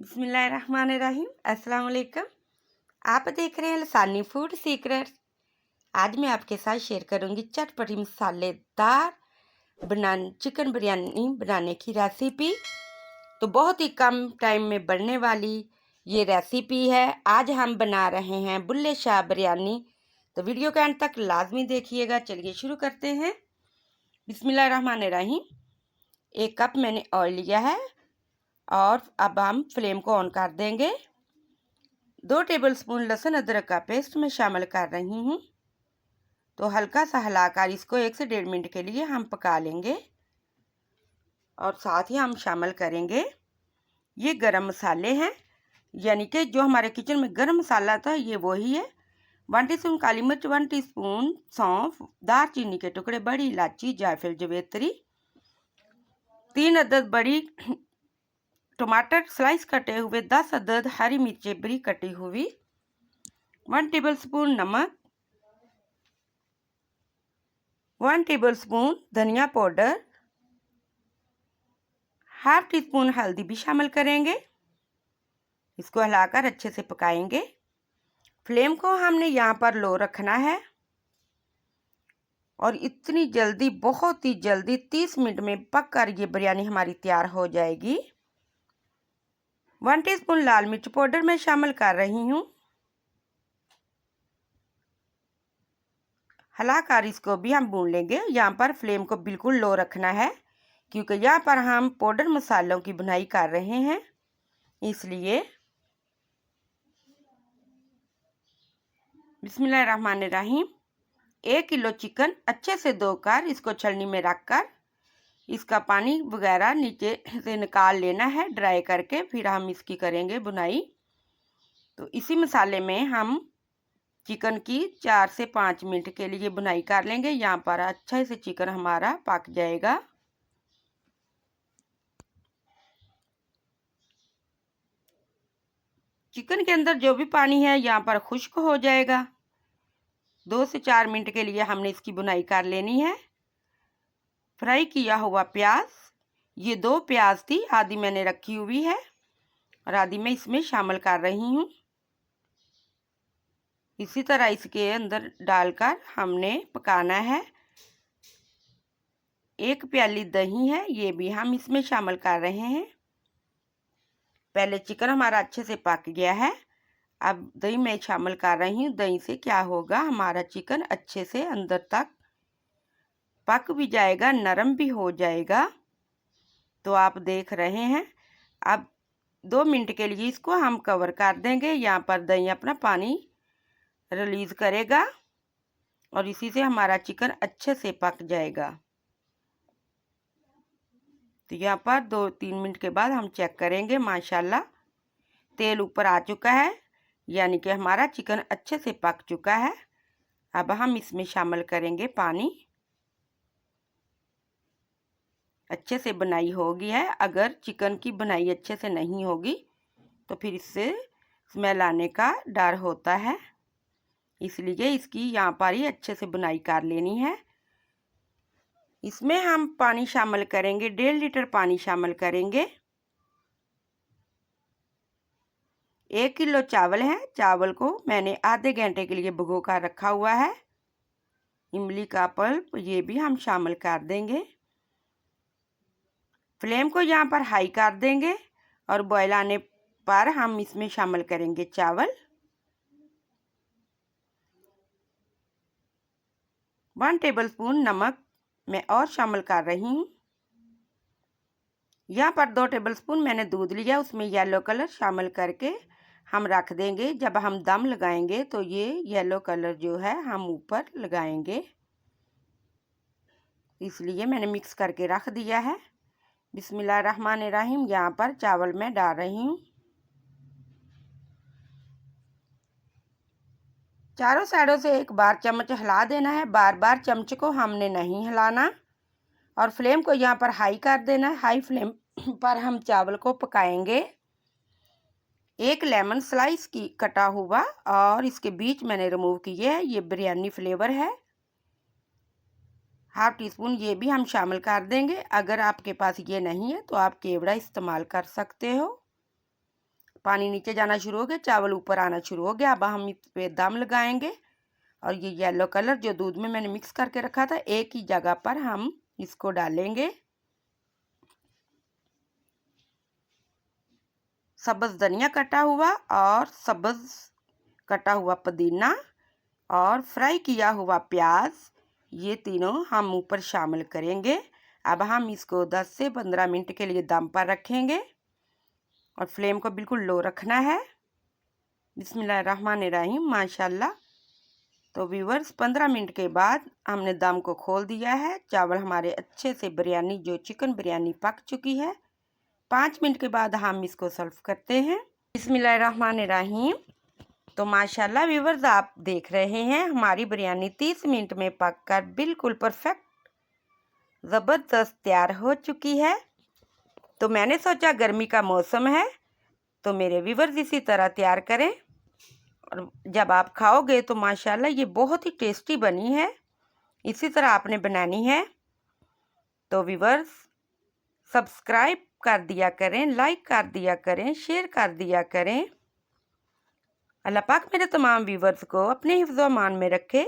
बिस्मिल्लाहिर्रहमानिर्रहीम। अस्सलाम वालेकुम। आप देख रहे हैं लसानी फूड सीक्रेट्स। आज मैं आपके साथ शेयर करूंगी चटपटी मसालेदार चिकन बिरयानी बनाने की रेसिपी। तो बहुत ही कम टाइम में बनने वाली ये रेसिपी है। आज हम बना रहे हैं बुल्ले शाह बिरयानी। तो वीडियो के अंत तक लाजमी देखिएगा। चलिए शुरू करते हैं। बिस्मिल्लाहिर्रहमानिर्रहीम। 1 कप मैंने ऑयल लिया है और अब हम फ्लेम को ऑन कर देंगे। 2 टेबलस्पून लहसुन अदरक का पेस्ट मैं शामिल कर रही हूँ। तो हल्का सा हिलाकर इसको 1 से 1.5 मिनट के लिए हम पका लेंगे। और साथ ही हम शामिल करेंगे ये गरम मसाले हैं, यानी कि जो हमारे किचन में गरम मसाला था ये वही है। 1 टीस्पून काली मिर्च, 1 टीस्पून सौंफ, दालचीनी के टुकड़े, बड़ी इलायची, जायफल, जवेत्री, 3 अदद बड़ी टमाटर स्लाइस कटे हुए, 10 अदद हरी मिर्चें बारीक कटी हुई, 1 टेबलस्पून नमक, 1 टेबलस्पून धनिया पाउडर, हाफ टी स्पून हल्दी भी शामिल करेंगे। इसको हिलाकर अच्छे से पकाएंगे। फ्लेम को हमने यहाँ पर लो रखना है और इतनी जल्दी, बहुत ही जल्दी 30 मिनट में पककर ये बिरयानी हमारी तैयार हो जाएगी। 1 टीस्पून लाल मिर्च पाउडर मैं शामिल कर रही हूँ। हिलाकर इसको भी हम भून लेंगे। यहाँ पर फ्लेम को बिल्कुल लो रखना है क्योंकि यहाँ पर हम पाउडर मसालों की बुनाई कर रहे हैं, इसलिए। बिस्मिल्लाहिर्रहमानिर्रहीम। 1 किलो चिकन अच्छे से धोकर इसको छलनी में रखकर इसका पानी वगैरह नीचे से निकाल लेना है, ड्राई करके। फिर हम इसकी करेंगे बुनाई। तो इसी मसाले में हम चिकन की 4 से 5 मिनट के लिए बुनाई कर लेंगे। यहाँ पर अच्छे से चिकन हमारा पक जाएगा। चिकन के अंदर जो भी पानी है यहाँ पर खुश्क हो जाएगा। 2 से 4 मिनट के लिए हमने इसकी बुनाई कर लेनी है। फ्राई किया हुआ प्याज, ये 2 प्याज थी, आधी मैंने रखी हुई है और आधी मैं इसमें शामिल कर रही हूँ। इसी तरह इसके अंदर डालकर हमने पकाना है। 1 प्याली दही है, ये भी हम इसमें शामिल कर रहे हैं। पहले चिकन हमारा अच्छे से पक गया है, अब दही मैं शामिल कर रही हूँ। दही से क्या होगा, हमारा चिकन अच्छे से अंदर तक पक भी जाएगा, नरम भी हो जाएगा। तो आप देख रहे हैं। अब 2 मिनट के लिए इसको हम कवर कर देंगे। यहाँ पर दही अपना पानी रिलीज़ करेगा और इसी से हमारा चिकन अच्छे से पक जाएगा। तो यहाँ पर 2-3 मिनट के बाद हम चेक करेंगे। माशाल्लाह तेल ऊपर आ चुका है, यानी कि हमारा चिकन अच्छे से पक चुका है। अब हम इसमें शामिल करेंगे पानी। अच्छे से बुनाई होगी है। अगर चिकन की बुनाई अच्छे से नहीं होगी तो फिर इससे स्मेल आने का डर होता है, इसलिए इसकी यहाँ पर ही अच्छे से बुनाई कर लेनी है। इसमें हम पानी शामिल करेंगे, 1.5 लीटर पानी शामिल करेंगे। 1 किलो चावल है, चावल को मैंने आधे घंटे के लिए भिगो कर रखा हुआ है। इमली का पल्प ये भी हम शामिल कर देंगे। फ्लेम को यहाँ पर हाई कर देंगे और बॉयल आने पर हम इसमें शामिल करेंगे चावल। 1 टेबलस्पून नमक मैं और शामिल कर रही हूँ। यहाँ पर 2 टेबलस्पून मैंने दूध लिया, उसमें येलो कलर शामिल करके हम रख देंगे। जब हम दम लगाएंगे तो ये येलो कलर जो है हम ऊपर लगाएंगे, इसलिए मैंने मिक्स करके रख दिया है। बिस्मिल्लाहिर्रहमानिर्रहीम। यहाँ पर चावल मैं डाल रही हूँ। चारों साइडों से एक बार चम्मच हिला देना है, बार बार चम्मच को हमने नहीं हिलाना। और फ्लेम को यहाँ पर हाई कर देना है। हाई फ्लेम पर हम चावल को पकाएंगे। 1 लेमन स्लाइस की कटा हुआ और इसके बीच मैंने रिमूव किए है, ये बिरयानी फ्लेवर है। हाफ टी स्पून ये भी हम शामिल कर देंगे। अगर आपके पास ये नहीं है तो आप केवड़ा इस्तेमाल कर सकते हो। पानी नीचे जाना शुरू हो गया, चावल ऊपर आना शुरू हो गया। अब हम इस पे दम लगाएंगे और ये येलो कलर जो दूध में मैंने मिक्स करके रखा था, एक ही जगह पर हम इसको डालेंगे। सब्ज़ धनिया कटा हुआ और सब्ज़ कटा हुआ पुदीना और फ्राई किया हुआ प्याज, ये तीनों हम ऊपर शामिल करेंगे। अब हम इसको 10 से 15 मिनट के लिए दम पर रखेंगे और फ्लेम को बिल्कुल लो रखना है। बिस्मिल्लाहिर्रहमानिर्रहीम। माशाल्लाह। तो व्यूवर्स 15 मिनट के बाद हमने दम को खोल दिया है। चावल हमारे अच्छे से बिरयानी जो चिकन बिरयानी पक चुकी है। 5 मिनट के बाद हम इसको सर्व करते हैं। बिस्मिल्लाहिर्रहमानिर्रहीम। तो माशाल्लाह व्यूवर्स आप देख रहे हैं हमारी बिरयानी 30 मिनट में पककर बिल्कुल परफेक्ट ज़बरदस्त तैयार हो चुकी है। तो मैंने सोचा गर्मी का मौसम है तो मेरे व्यूवर्स इसी तरह तैयार करें और जब आप खाओगे तो माशाल्लाह ये बहुत ही टेस्टी बनी है। इसी तरह आपने बनानी है। तो व्यूवर्स सब्सक्राइब कर दिया करें, लाइक कर दिया करें, शेयर कर दिया करें। अल्लाह पाक मेरे तमाम व्यूवर्स को अपने हिफ्ज़ अमान में रखे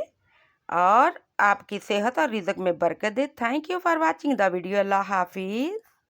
और आपकी सेहत और रिज़्क में बरकत दे। Thank you for watching the video. Allah हाफिज़।